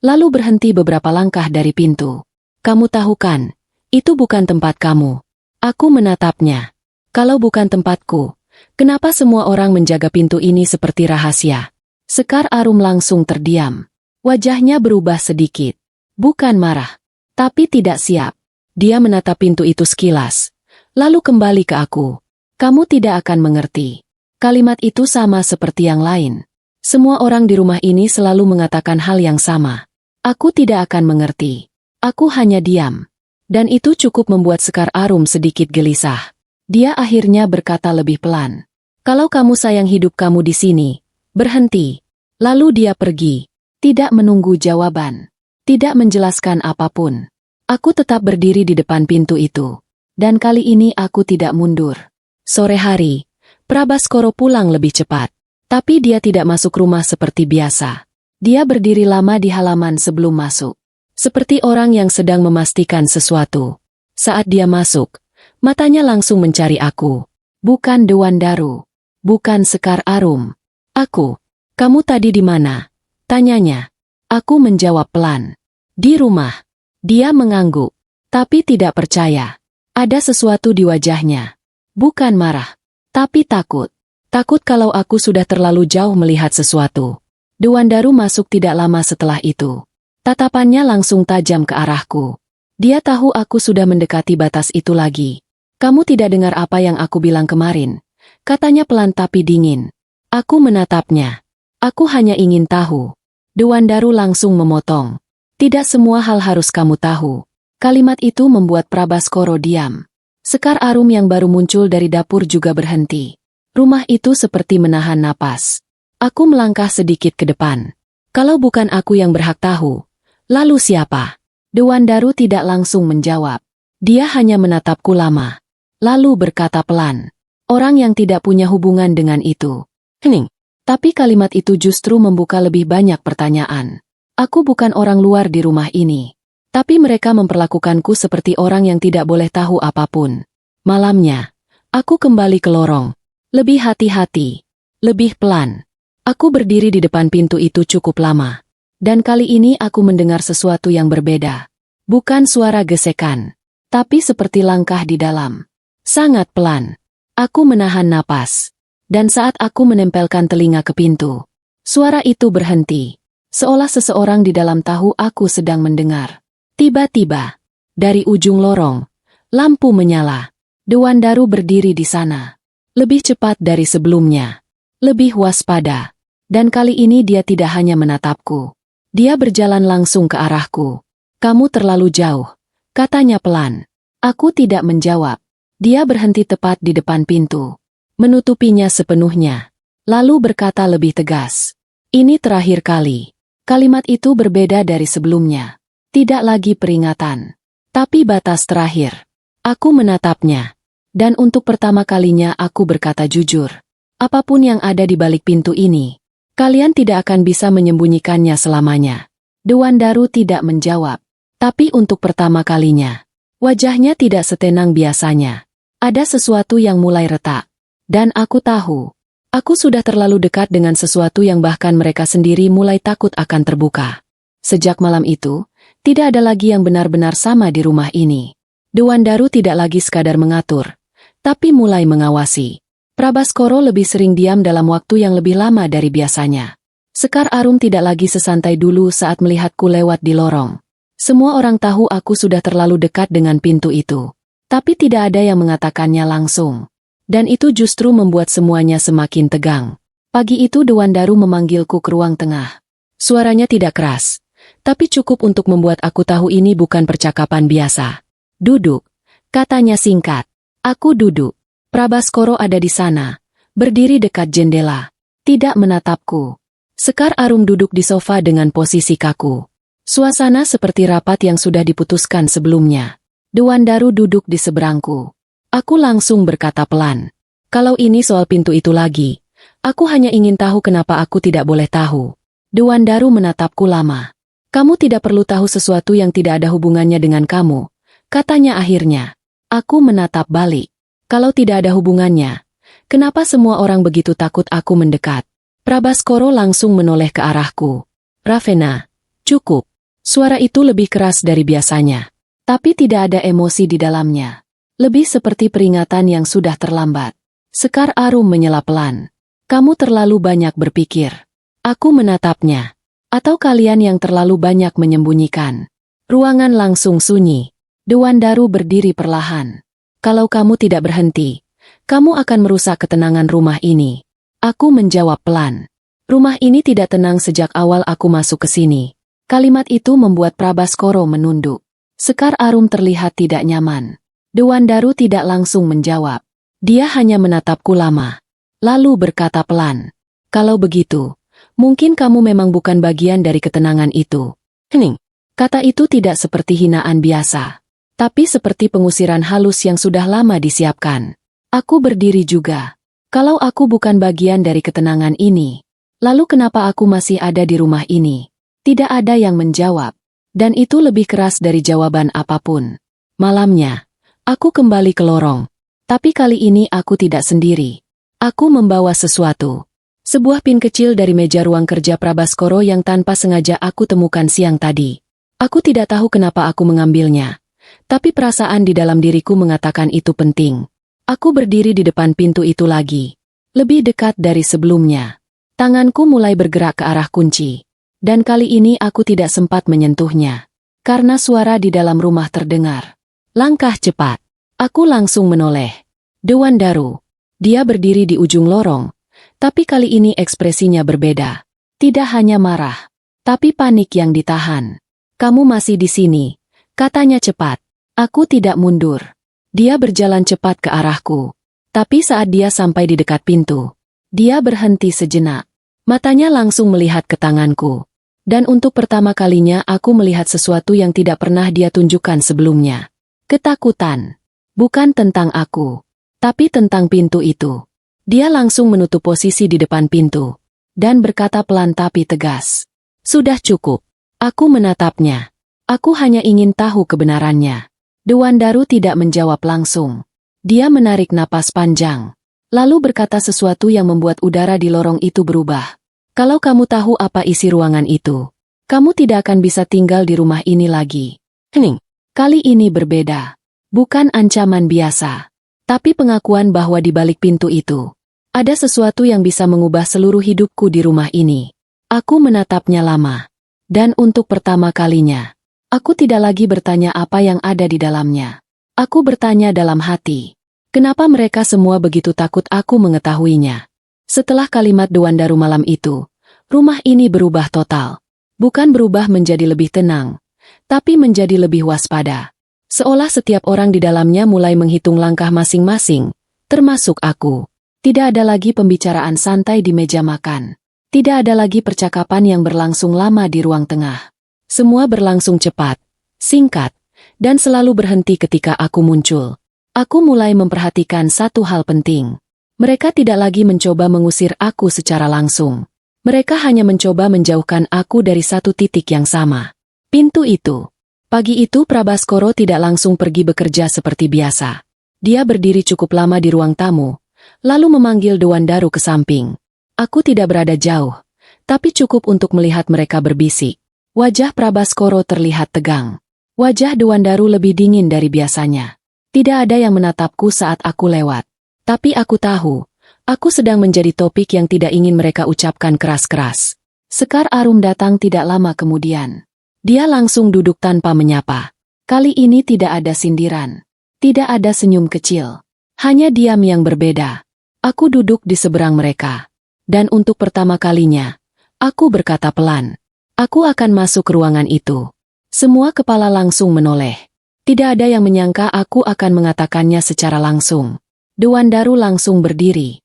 lalu berhenti beberapa langkah dari pintu. Kamu tahu kan, itu bukan tempat kamu. Aku menatapnya. Kalau bukan tempatku, kenapa semua orang menjaga pintu ini seperti rahasia? Sekar Arum langsung terdiam. Wajahnya berubah sedikit. Bukan marah, tapi tidak siap. Dia menatap pintu itu sekilas, lalu kembali ke aku. Kamu tidak akan mengerti. Kalimat itu sama seperti yang lain. Semua orang di rumah ini selalu mengatakan hal yang sama. Aku tidak akan mengerti. Aku hanya diam. Dan itu cukup membuat Sekar Arum sedikit gelisah. Dia akhirnya berkata lebih pelan. Kalau kamu sayang hidup kamu di sini, berhenti. Lalu dia pergi. Tidak menunggu jawaban. Tidak menjelaskan apapun. Aku tetap berdiri di depan pintu itu. Dan kali ini aku tidak mundur. Sore hari, Prabaskoro pulang lebih cepat. Tapi dia tidak masuk rumah seperti biasa. Dia berdiri lama di halaman sebelum masuk. Seperti orang yang sedang memastikan sesuatu. Saat dia masuk, matanya langsung mencari aku. Bukan Dewandaru. Bukan Sekar Arum. Aku. Kamu tadi di mana? Tanyanya. Aku menjawab pelan. Di rumah. Dia mengangguk. Tapi tidak percaya. Ada sesuatu di wajahnya. Bukan marah. Tapi takut. Takut kalau aku sudah terlalu jauh melihat sesuatu. Dewandaru masuk tidak lama setelah itu. Tatapannya langsung tajam ke arahku. Dia tahu aku sudah mendekati batas itu lagi. Kamu tidak dengar apa yang aku bilang kemarin. Katanya pelan tapi dingin. Aku menatapnya. Aku hanya ingin tahu. Dewandaru langsung memotong. Tidak semua hal harus kamu tahu. Kalimat itu membuat Prabaskoro diam. Sekar Arum yang baru muncul dari dapur juga berhenti. Rumah itu seperti menahan napas. Aku melangkah sedikit ke depan. Kalau bukan aku yang berhak tahu, lalu siapa? Dewandaru tidak langsung menjawab. Dia hanya menatapku lama. Lalu berkata pelan. Orang yang tidak punya hubungan dengan itu. Hening. Tapi kalimat itu justru membuka lebih banyak pertanyaan. Aku bukan orang luar di rumah ini. Tapi mereka memperlakukanku seperti orang yang tidak boleh tahu apapun. Malamnya, aku kembali ke lorong. Lebih hati-hati. Lebih pelan. Aku berdiri di depan pintu itu cukup lama. Dan kali ini aku mendengar sesuatu yang berbeda. Bukan suara gesekan. Tapi seperti langkah di dalam. Sangat pelan. Aku menahan napas. Dan saat aku menempelkan telinga ke pintu, suara itu berhenti. Seolah seseorang di dalam tahu aku sedang mendengar. Tiba-tiba, dari ujung lorong, lampu menyala. Dewandaru berdiri di sana. Lebih cepat dari sebelumnya. Lebih waspada. Dan kali ini dia tidak hanya menatapku. Dia berjalan langsung ke arahku. Kamu terlalu jauh, katanya pelan. Aku tidak menjawab. Dia berhenti tepat di depan pintu. Menutupinya sepenuhnya. Lalu berkata lebih tegas. Ini terakhir kali. Kalimat itu berbeda dari sebelumnya. Tidak lagi peringatan. Tapi batas terakhir. Aku menatapnya. Dan untuk pertama kalinya aku berkata jujur. Apapun yang ada di balik pintu ini, kalian tidak akan bisa menyembunyikannya selamanya. Dewandaru tidak menjawab. Tapi untuk pertama kalinya, wajahnya tidak setenang biasanya. Ada sesuatu yang mulai retak. Dan aku tahu, aku sudah terlalu dekat dengan sesuatu yang bahkan mereka sendiri mulai takut akan terbuka. Sejak malam itu, tidak ada lagi yang benar-benar sama di rumah ini. Dewandaru tidak lagi sekadar mengatur, tapi mulai mengawasi. Prabaskoro lebih sering diam dalam waktu yang lebih lama dari biasanya. Sekar Arum tidak lagi sesantai dulu saat melihatku lewat di lorong. Semua orang tahu aku sudah terlalu dekat dengan pintu itu. Tapi tidak ada yang mengatakannya langsung. Dan itu justru membuat semuanya semakin tegang. Pagi itu Dewandaru memanggilku ke ruang tengah. Suaranya tidak keras, tapi cukup untuk membuat aku tahu ini bukan percakapan biasa. Duduk, katanya singkat. Aku duduk. Prabaskoro ada di sana, berdiri dekat jendela, tidak menatapku. Sekar Arum duduk di sofa dengan posisi kaku. Suasana seperti rapat yang sudah diputuskan sebelumnya. Dewandaru duduk di seberangku. Aku langsung berkata pelan. Kalau ini soal pintu itu lagi, aku hanya ingin tahu kenapa aku tidak boleh tahu. Dewandaru menatapku lama. Kamu tidak perlu tahu sesuatu yang tidak ada hubungannya dengan kamu, katanya akhirnya. Aku menatap balik. Kalau tidak ada hubungannya, kenapa semua orang begitu takut aku mendekat? Prabaskoro langsung menoleh ke arahku. Ravena, cukup. Suara itu lebih keras dari biasanya. Tapi tidak ada emosi di dalamnya. Lebih seperti peringatan yang sudah terlambat. Sekar Arum menyela pelan. Kamu terlalu banyak berpikir. Aku menatapnya. Atau kalian yang terlalu banyak menyembunyikan. Ruangan langsung sunyi. Dewandaru berdiri perlahan. Kalau kamu tidak berhenti, kamu akan merusak ketenangan rumah ini. Aku menjawab pelan. Rumah ini tidak tenang sejak awal aku masuk ke sini. Kalimat itu membuat Prabaskoro menunduk. Sekar Arum terlihat tidak nyaman. Dewandaru tidak langsung menjawab. Dia hanya menatapku lama. Lalu berkata pelan. Kalau begitu, mungkin kamu memang bukan bagian dari ketenangan itu. Hening. Kata itu tidak seperti hinaan biasa. Tapi seperti pengusiran halus yang sudah lama disiapkan. Aku berdiri juga. Kalau aku bukan bagian dari ketenangan ini, lalu kenapa aku masih ada di rumah ini? Tidak ada yang menjawab. Dan itu lebih keras dari jawaban apapun. Malamnya, aku kembali ke lorong. Tapi kali ini aku tidak sendiri. Aku membawa sesuatu. Sebuah pin kecil dari meja ruang kerja Prabaskoro yang tanpa sengaja aku temukan siang tadi. Aku tidak tahu kenapa aku mengambilnya. Tapi perasaan di dalam diriku mengatakan itu penting. Aku berdiri di depan pintu itu lagi. Lebih dekat dari sebelumnya. Tanganku mulai bergerak ke arah kunci. Dan kali ini aku tidak sempat menyentuhnya. Karena suara di dalam rumah terdengar. Langkah cepat. Aku langsung menoleh. Dewandaru. Dia berdiri di ujung lorong. Tapi kali ini ekspresinya berbeda. Tidak hanya marah. Tapi panik yang ditahan. Kamu masih di sini. Katanya cepat. Aku tidak mundur. Dia berjalan cepat ke arahku. Tapi saat dia sampai di dekat pintu, dia berhenti sejenak. Matanya langsung melihat ke tanganku. Dan untuk pertama kalinya aku melihat sesuatu yang tidak pernah dia tunjukkan sebelumnya. Ketakutan. Bukan tentang aku. Tapi tentang pintu itu. Dia langsung menutup posisi di depan pintu. Dan berkata pelan tapi tegas. Sudah cukup. Aku menatapnya. Aku hanya ingin tahu kebenarannya. Dewandaru tidak menjawab langsung. Dia menarik napas panjang. Lalu berkata sesuatu yang membuat udara di lorong itu berubah. Kalau kamu tahu apa isi ruangan itu, kamu tidak akan bisa tinggal di rumah ini lagi. Hening. Kali ini berbeda. Bukan ancaman biasa. Tapi pengakuan bahwa di balik pintu itu, ada sesuatu yang bisa mengubah seluruh hidupku di rumah ini. Aku menatapnya lama. Dan untuk pertama kalinya, aku tidak lagi bertanya apa yang ada di dalamnya. Aku bertanya dalam hati, kenapa mereka semua begitu takut aku mengetahuinya? Setelah kalimat Dewandaru malam itu, rumah ini berubah total. Bukan berubah menjadi lebih tenang, tapi menjadi lebih waspada. Seolah setiap orang di dalamnya mulai menghitung langkah masing-masing, termasuk aku. Tidak ada lagi pembicaraan santai di meja makan. Tidak ada lagi percakapan yang berlangsung lama di ruang tengah. Semua berlangsung cepat, singkat, dan selalu berhenti ketika aku muncul. Aku mulai memperhatikan satu hal penting. Mereka tidak lagi mencoba mengusir aku secara langsung. Mereka hanya mencoba menjauhkan aku dari satu titik yang sama. Pintu itu. Pagi itu Prabaskoro tidak langsung pergi bekerja seperti biasa. Dia berdiri cukup lama di ruang tamu, lalu memanggil Dewandaru ke samping. Aku tidak berada jauh, tapi cukup untuk melihat mereka berbisik. Wajah Prabaskoro terlihat tegang. Wajah Dewandaru lebih dingin dari biasanya. Tidak ada yang menatapku saat aku lewat. Tapi aku tahu, aku sedang menjadi topik yang tidak ingin mereka ucapkan keras-keras. Sekar Arum datang tidak lama kemudian. Dia langsung duduk tanpa menyapa. Kali ini tidak ada sindiran. Tidak ada senyum kecil. Hanya diam yang berbeda. Aku duduk di seberang mereka. Dan untuk pertama kalinya, aku berkata pelan. Aku akan masuk ke ruangan itu. Semua kepala langsung menoleh. Tidak ada yang menyangka aku akan mengatakannya secara langsung. Dewandaru langsung berdiri.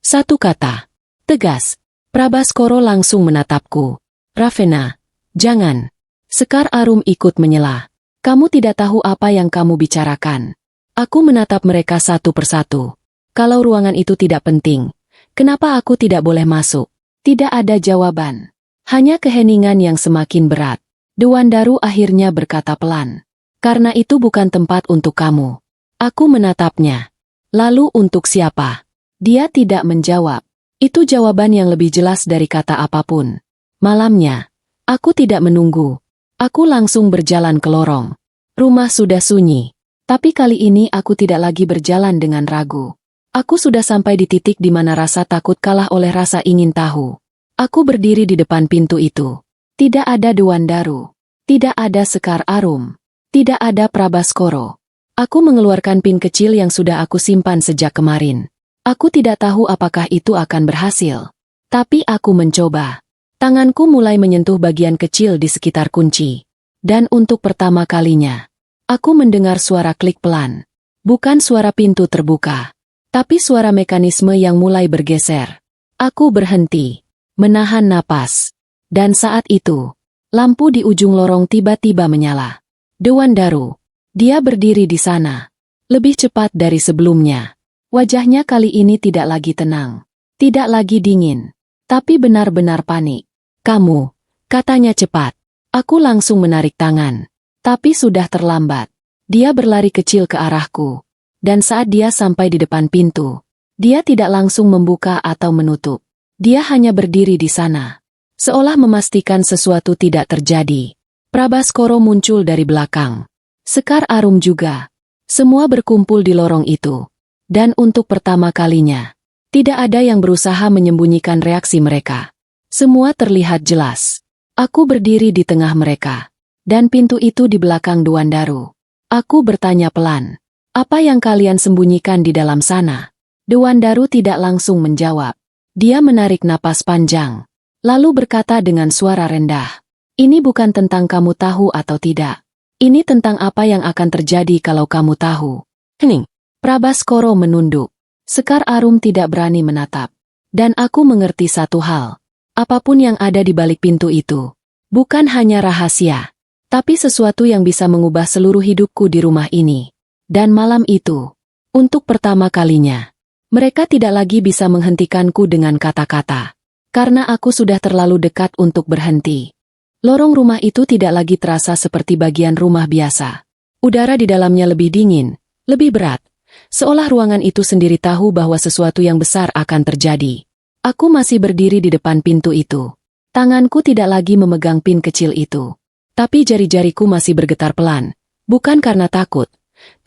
Satu kata. Tegas. Prabaskoro langsung menatapku. Ravena. Jangan. Sekar Arum ikut menyela. Kamu tidak tahu apa yang kamu bicarakan. Aku menatap mereka satu persatu. Kalau ruangan itu tidak penting, kenapa aku tidak boleh masuk? Tidak ada jawaban. Hanya keheningan yang semakin berat. Dewandaru akhirnya berkata pelan. Karena itu bukan tempat untuk kamu. Aku menatapnya. Lalu untuk siapa? Dia tidak menjawab. Itu jawaban yang lebih jelas dari kata apapun. Malamnya, aku tidak menunggu. Aku langsung berjalan ke lorong. Rumah sudah sunyi. Tapi kali ini aku tidak lagi berjalan dengan ragu. Aku sudah sampai di titik di mana rasa takut kalah oleh rasa ingin tahu. Aku berdiri di depan pintu itu. Tidak ada Dewan Daru. Tidak ada Sekar Arum. Tidak ada Prabaskoro. Aku mengeluarkan pin kecil yang sudah aku simpan sejak kemarin. Aku tidak tahu apakah itu akan berhasil. Tapi aku mencoba. Tanganku mulai menyentuh bagian kecil di sekitar kunci. Dan untuk pertama kalinya, aku mendengar suara klik pelan. Bukan suara pintu terbuka, tapi suara mekanisme yang mulai bergeser. Aku berhenti, menahan napas. Dan saat itu, lampu di ujung lorong tiba-tiba menyala. Dewan Daru. Dia berdiri di sana. Lebih cepat dari sebelumnya. Wajahnya kali ini tidak lagi tenang. Tidak lagi dingin. Tapi benar-benar panik. Kamu, katanya cepat. Aku langsung menarik tangan. Tapi sudah terlambat. Dia berlari kecil ke arahku. Dan saat dia sampai di depan pintu, dia tidak langsung membuka atau menutup. Dia hanya berdiri di sana. Seolah memastikan sesuatu tidak terjadi. Prabaskoro muncul dari belakang. Sekar Arum juga. Semua berkumpul di lorong itu. Dan untuk pertama kalinya, tidak ada yang berusaha menyembunyikan reaksi mereka. Semua terlihat jelas. Aku berdiri di tengah mereka. Dan pintu itu di belakang Dewan Daru. Aku bertanya pelan. Apa yang kalian sembunyikan di dalam sana? Dewan Daru tidak langsung menjawab. Dia menarik napas panjang. Lalu berkata dengan suara rendah. Ini bukan tentang kamu tahu atau tidak. Ini tentang apa yang akan terjadi kalau kamu tahu. Hening. Prabaskoro menunduk. Sekar Arum tidak berani menatap. Dan aku mengerti satu hal. Apapun yang ada di balik pintu itu, bukan hanya rahasia, tapi sesuatu yang bisa mengubah seluruh hidupku di rumah ini. Dan malam itu, untuk pertama kalinya, mereka tidak lagi bisa menghentikanku dengan kata-kata. Karena aku sudah terlalu dekat untuk berhenti. Lorong rumah itu tidak lagi terasa seperti bagian rumah biasa. Udara di dalamnya lebih dingin, lebih berat. Seolah ruangan itu sendiri tahu bahwa sesuatu yang besar akan terjadi. Aku masih berdiri di depan pintu itu. Tanganku tidak lagi memegang pin kecil itu. Tapi jari-jariku masih bergetar pelan. Bukan karena takut,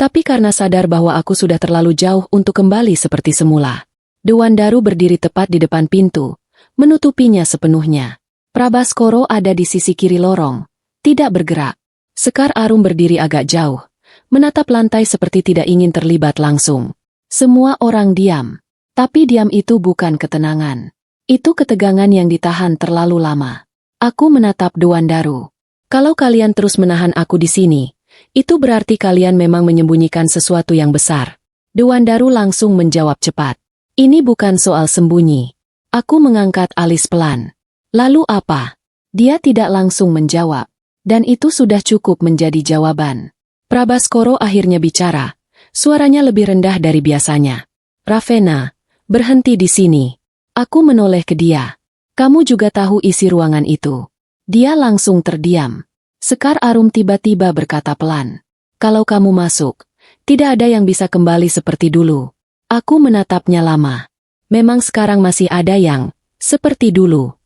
tapi karena sadar bahwa aku sudah terlalu jauh untuk kembali seperti semula. Dewan Daru berdiri tepat di depan pintu, menutupinya sepenuhnya. Prabaskoro ada di sisi kiri lorong, tidak bergerak. Sekar Arum berdiri agak jauh, menatap lantai seperti tidak ingin terlibat langsung. Semua orang diam, tapi diam itu bukan ketenangan. Itu ketegangan yang ditahan terlalu lama. Aku menatap Dewan Daru. Kalau kalian terus menahan aku di sini, itu berarti kalian memang menyembunyikan sesuatu yang besar. Dewan Daru langsung menjawab cepat. Ini bukan soal sembunyi. Aku mengangkat alis pelan. Lalu apa? Dia tidak langsung menjawab. Dan itu sudah cukup menjadi jawaban. Prabaskoro akhirnya bicara. Suaranya lebih rendah dari biasanya. Ravena, berhenti di sini. Aku menoleh ke dia. Kamu juga tahu isi ruangan itu. Dia langsung terdiam. Sekar Arum tiba-tiba berkata pelan. Kalau kamu masuk, tidak ada yang bisa kembali seperti dulu. Aku menatapnya lama. Memang sekarang masih ada yang seperti dulu.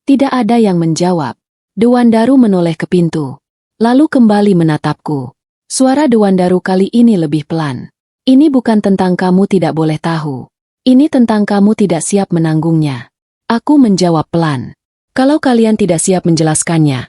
Tidak ada yang menjawab. Dewan Daru menoleh ke pintu. Lalu kembali menatapku. Suara Dewan Daru kali ini lebih pelan. Ini bukan tentang kamu tidak boleh tahu. Ini tentang kamu tidak siap menanggungnya. Aku menjawab pelan. Kalau kalian tidak siap menjelaskannya,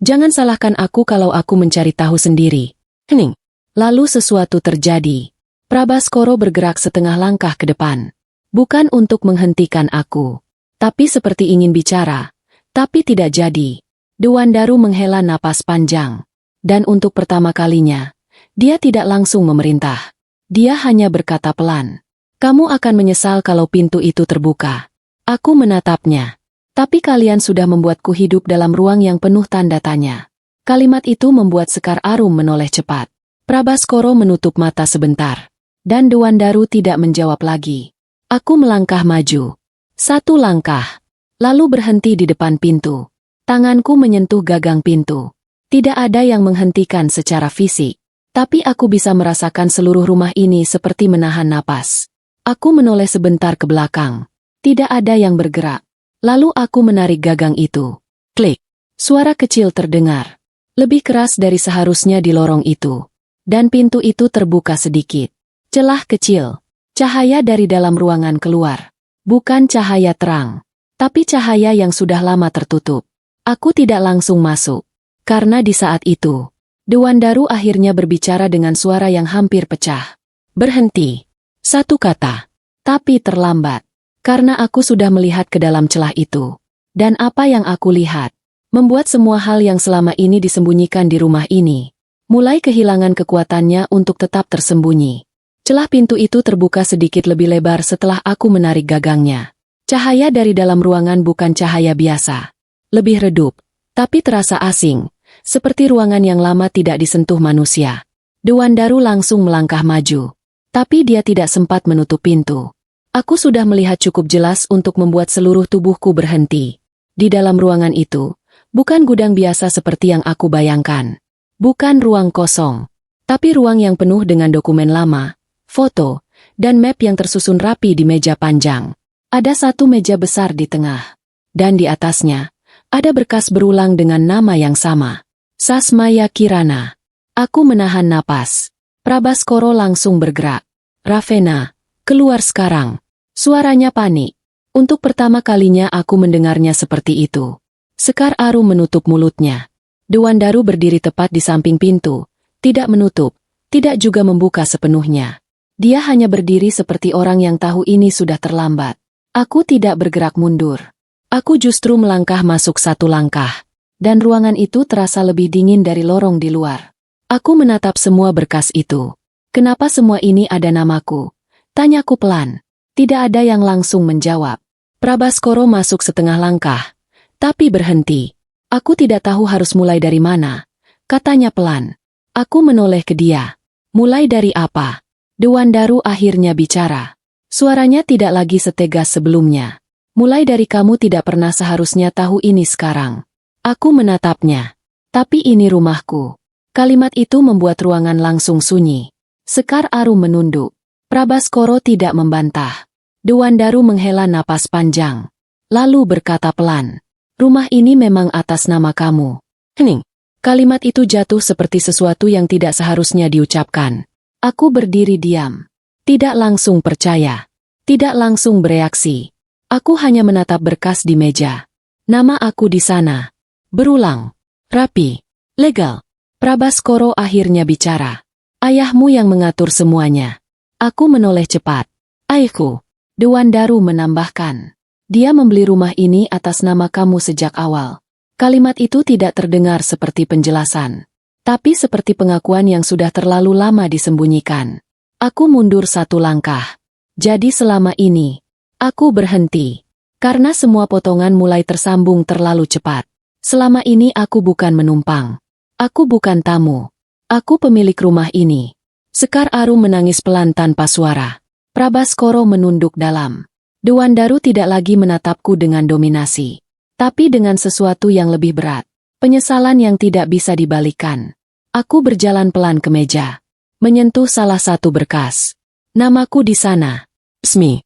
jangan salahkan aku kalau aku mencari tahu sendiri. Hening. Lalu sesuatu terjadi. Prabaskoro bergerak setengah langkah ke depan. Bukan untuk menghentikan aku, tapi seperti ingin bicara. Tapi tidak jadi. Dewan Daru menghela napas panjang. Dan untuk pertama kalinya, dia tidak langsung memerintah. Dia hanya berkata pelan. Kamu akan menyesal kalau pintu itu terbuka. Aku menatapnya. Tapi kalian sudah membuatku hidup dalam ruang yang penuh tanda tanya. Kalimat itu membuat Sekar Arum menoleh cepat. Prabaskoro menutup mata sebentar. Dan Dewan Daru tidak menjawab lagi. Aku melangkah maju. Satu langkah. Lalu berhenti di depan pintu. Tanganku menyentuh gagang pintu. Tidak ada yang menghentikan secara fisik. Tapi aku bisa merasakan seluruh rumah ini seperti menahan napas. Aku menoleh sebentar ke belakang. Tidak ada yang bergerak. Lalu aku menarik gagang itu. Klik. Suara kecil terdengar. Lebih keras dari seharusnya di lorong itu. Dan pintu itu terbuka sedikit. Celah kecil. Cahaya dari dalam ruangan keluar. Bukan cahaya terang, tapi cahaya yang sudah lama tertutup. Aku tidak langsung masuk. Karena di saat itu, Dewandaru akhirnya berbicara dengan suara yang hampir pecah. Berhenti. Satu kata. Tapi terlambat. Karena aku sudah melihat ke dalam celah itu. Dan apa yang aku lihat, membuat semua hal yang selama ini disembunyikan di rumah ini, mulai kehilangan kekuatannya untuk tetap tersembunyi. Celah pintu itu terbuka sedikit lebih lebar setelah aku menarik gagangnya. Cahaya dari dalam ruangan bukan cahaya biasa. Lebih redup, tapi terasa asing, seperti ruangan yang lama tidak disentuh manusia. Dewandaru langsung melangkah maju. Tapi dia tidak sempat menutup pintu. Aku sudah melihat cukup jelas untuk membuat seluruh tubuhku berhenti. Di dalam ruangan itu, bukan gudang biasa seperti yang aku bayangkan. Bukan ruang kosong, tapi ruang yang penuh dengan dokumen lama, foto, dan map yang tersusun rapi di meja panjang. Ada satu meja besar di tengah. Dan di atasnya, ada berkas berulang dengan nama yang sama. Sasmaya Kirana. Aku menahan napas. Prabaskoro langsung bergerak. Ravena, keluar sekarang. Suaranya panik. Untuk pertama kalinya aku mendengarnya seperti itu. Sekar Arum menutup mulutnya. Dewandaru berdiri tepat di samping pintu. Tidak menutup, tidak juga membuka sepenuhnya. Dia hanya berdiri seperti orang yang tahu ini sudah terlambat. Aku tidak bergerak mundur. Aku justru melangkah masuk satu langkah. Dan ruangan itu terasa lebih dingin dari lorong di luar. Aku menatap semua berkas itu. Kenapa semua ini ada namaku? Tanyaku pelan. Tidak ada yang langsung menjawab. Prabaskoro masuk setengah langkah. Tapi berhenti. Aku tidak tahu harus mulai dari mana. Katanya pelan. Aku menoleh ke dia. Mulai dari apa? Dewandaru akhirnya bicara. Suaranya tidak lagi setegas sebelumnya. Mulai dari kamu tidak pernah seharusnya tahu ini sekarang. Aku menatapnya. Tapi ini rumahku. Kalimat itu membuat ruangan langsung sunyi. Sekar Arum menunduk. Prabaskoro tidak membantah. Dewandaru menghela napas panjang. Lalu berkata pelan. Rumah ini memang atas nama kamu. Hening. Kalimat itu jatuh seperti sesuatu yang tidak seharusnya diucapkan. Aku berdiri diam. Tidak langsung percaya. Tidak langsung bereaksi. Aku hanya menatap berkas di meja. Nama aku di sana. Berulang. Rapi. Legal. Prabaskoro akhirnya bicara. Ayahmu yang mengatur semuanya. Aku menoleh cepat. Ayahku. Dewandaru menambahkan. Dia membeli rumah ini atas nama kamu sejak awal. Kalimat itu tidak terdengar seperti penjelasan. Tapi seperti pengakuan yang sudah terlalu lama disembunyikan. Aku mundur satu langkah. Jadi selama ini, aku berhenti. Karena semua potongan mulai tersambung terlalu cepat. Selama ini aku bukan menumpang. Aku bukan tamu. Aku pemilik rumah ini. Sekar Arum menangis pelan tanpa suara. Prabaskoro menunduk dalam. Dewandaru tidak lagi menatapku dengan dominasi. Tapi dengan sesuatu yang lebih berat. Penyesalan yang tidak bisa dibalikan. Aku berjalan pelan ke meja. Menyentuh salah satu berkas. Namaku di sana. Smi.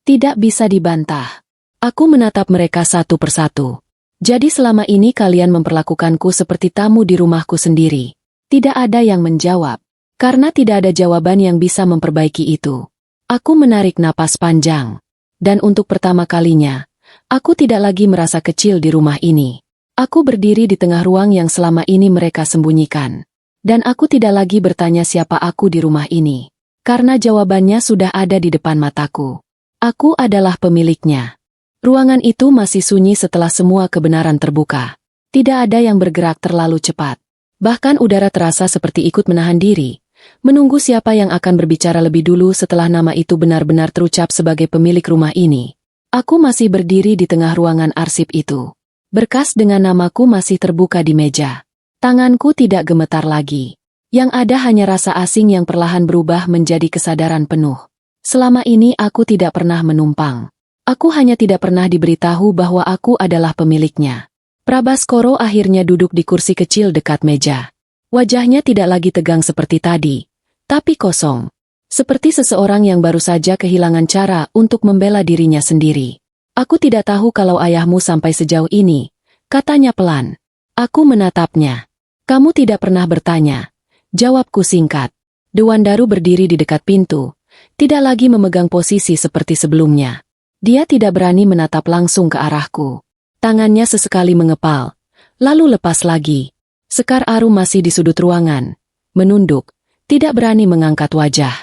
Tidak bisa dibantah. Aku menatap mereka satu persatu. Jadi selama ini kalian memperlakukanku seperti tamu di rumahku sendiri. Tidak ada yang menjawab. Karena tidak ada jawaban yang bisa memperbaiki itu. Aku menarik napas panjang. Dan untuk pertama kalinya, aku tidak lagi merasa kecil di rumah ini. Aku berdiri di tengah ruang yang selama ini mereka sembunyikan. Dan aku tidak lagi bertanya siapa aku di rumah ini. Karena jawabannya sudah ada di depan mataku. Aku adalah pemiliknya. Ruangan itu masih sunyi setelah semua kebenaran terbuka. Tidak ada yang bergerak terlalu cepat. Bahkan udara terasa seperti ikut menahan diri. Menunggu siapa yang akan berbicara lebih dulu setelah nama itu benar-benar terucap sebagai pemilik rumah ini. Aku masih berdiri di tengah ruangan arsip itu. Berkas dengan namaku masih terbuka di meja. Tanganku tidak gemetar lagi. Yang ada hanya rasa asing yang perlahan berubah menjadi kesadaran penuh. Selama ini aku tidak pernah menumpang. Aku hanya tidak pernah diberitahu bahwa aku adalah pemiliknya. Prabaskoro akhirnya duduk di kursi kecil dekat meja. Wajahnya tidak lagi tegang seperti tadi, tapi kosong. Seperti seseorang yang baru saja kehilangan cara untuk membela dirinya sendiri. Aku tidak tahu kalau ayahmu sampai sejauh ini, katanya pelan. Aku menatapnya. Kamu tidak pernah bertanya. Jawabku singkat. Dewandaru berdiri di dekat pintu, tidak lagi memegang posisi seperti sebelumnya. Dia tidak berani menatap langsung ke arahku. Tangannya sesekali mengepal, lalu lepas lagi. Sekar Arum masih di sudut ruangan, menunduk, tidak berani mengangkat wajah.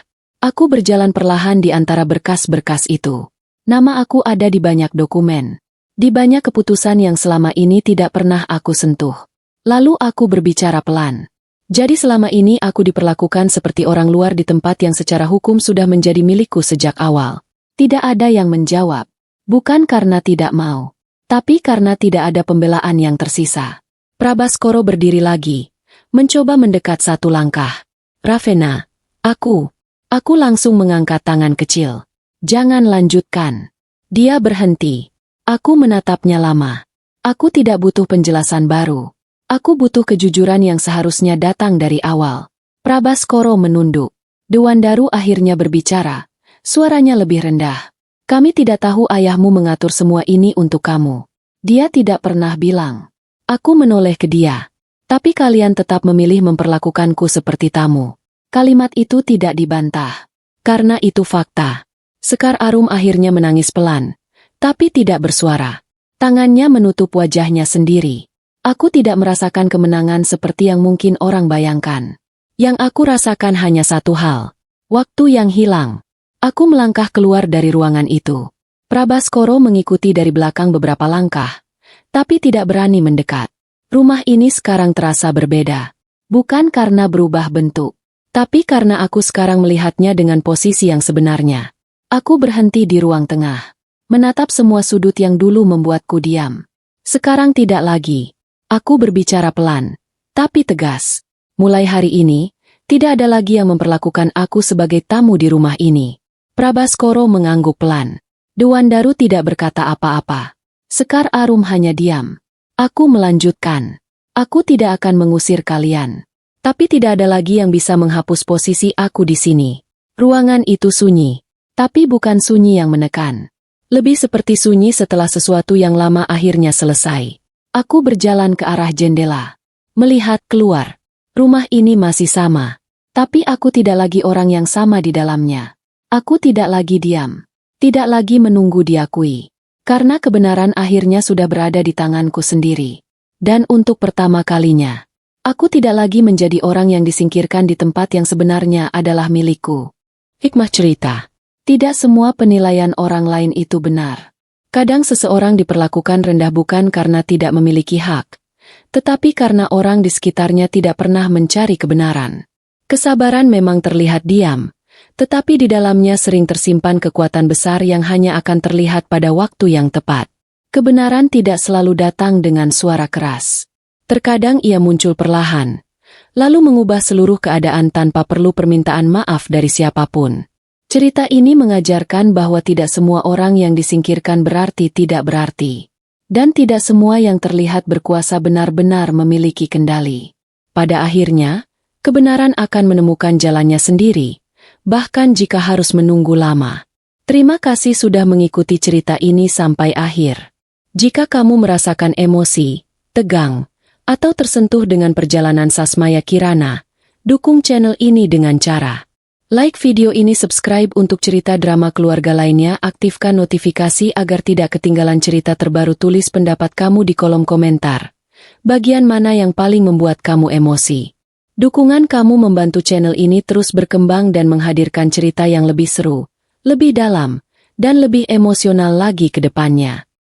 Aku berjalan perlahan di antara berkas-berkas itu. Nama aku ada di banyak dokumen. Di banyak keputusan yang selama ini tidak pernah aku sentuh. Lalu aku berbicara pelan. Jadi selama ini aku diperlakukan seperti orang luar di tempat yang secara hukum sudah menjadi milikku sejak awal. Tidak ada yang menjawab. Bukan karena tidak mau, tapi karena tidak ada pembelaan yang tersisa. Prabaskoro berdiri lagi, mencoba mendekat satu langkah. Ravena, aku langsung mengangkat tangan kecil. Jangan lanjutkan. Dia berhenti. Aku menatapnya lama. Aku tidak butuh penjelasan baru. Aku butuh kejujuran yang seharusnya datang dari awal. Prabaskoro menunduk. Dewandaru akhirnya berbicara. Suaranya lebih rendah. Kami tidak tahu ayahmu mengatur semua ini untuk kamu. Dia tidak pernah bilang. Aku menoleh ke dia. Tapi kalian tetap memilih memperlakukanku seperti tamu. Kalimat itu tidak dibantah. Karena itu fakta. Sekar Arum akhirnya menangis pelan. Tapi tidak bersuara. Tangannya menutup wajahnya sendiri. Aku tidak merasakan kemenangan seperti yang mungkin orang bayangkan. Yang aku rasakan hanya satu hal. Waktu yang hilang. Aku melangkah keluar dari ruangan itu. Prabaskoro mengikuti dari belakang beberapa langkah. Tapi tidak berani mendekat. Rumah ini sekarang terasa berbeda. Bukan karena berubah bentuk. Tapi karena aku sekarang melihatnya dengan posisi yang sebenarnya. Aku berhenti di ruang tengah. Menatap semua sudut yang dulu membuatku diam. Sekarang tidak lagi. Aku berbicara pelan, tapi tegas. Mulai hari ini, tidak ada lagi yang memperlakukan aku sebagai tamu di rumah ini. Prabaskoro mengangguk pelan. Dewandaru tidak berkata apa-apa. Sekar Arum hanya diam. Aku melanjutkan. Aku tidak akan mengusir kalian. Tapi tidak ada lagi yang bisa menghapus posisi aku di sini. Ruangan itu sunyi. Tapi bukan sunyi yang menekan. Lebih seperti sunyi setelah sesuatu yang lama akhirnya selesai. Aku berjalan ke arah jendela. Melihat keluar. Rumah ini masih sama. Tapi aku tidak lagi orang yang sama di dalamnya. Aku tidak lagi diam. Tidak lagi menunggu diakui. Karena kebenaran akhirnya sudah berada di tanganku sendiri. Dan untuk pertama kalinya, aku tidak lagi menjadi orang yang disingkirkan di tempat yang sebenarnya adalah milikku. Hikmah cerita. Tidak semua penilaian orang lain itu benar. Kadang seseorang diperlakukan rendah bukan karena tidak memiliki hak, tetapi karena orang di sekitarnya tidak pernah mencari kebenaran. Kesabaran memang terlihat diam, tetapi di dalamnya sering tersimpan kekuatan besar yang hanya akan terlihat pada waktu yang tepat. Kebenaran tidak selalu datang dengan suara keras. Terkadang ia muncul perlahan, lalu mengubah seluruh keadaan tanpa perlu permintaan maaf dari siapapun. Cerita ini mengajarkan bahwa tidak semua orang yang disingkirkan berarti tidak berarti. Dan tidak semua yang terlihat berkuasa benar-benar memiliki kendali. Pada akhirnya, kebenaran akan menemukan jalannya sendiri, bahkan jika harus menunggu lama. Terima kasih sudah mengikuti cerita ini sampai akhir. Jika kamu merasakan emosi, tegang, atau tersentuh dengan perjalanan Sasmaya Kirana, dukung channel ini dengan cara like video ini, subscribe untuk cerita drama keluarga lainnya, aktifkan notifikasi agar tidak ketinggalan cerita terbaru. Tulis pendapat kamu di kolom komentar. Bagian mana yang paling membuat kamu emosi? Dukungan kamu membantu channel ini terus berkembang dan menghadirkan cerita yang lebih seru, lebih dalam, dan lebih emosional lagi ke depannya.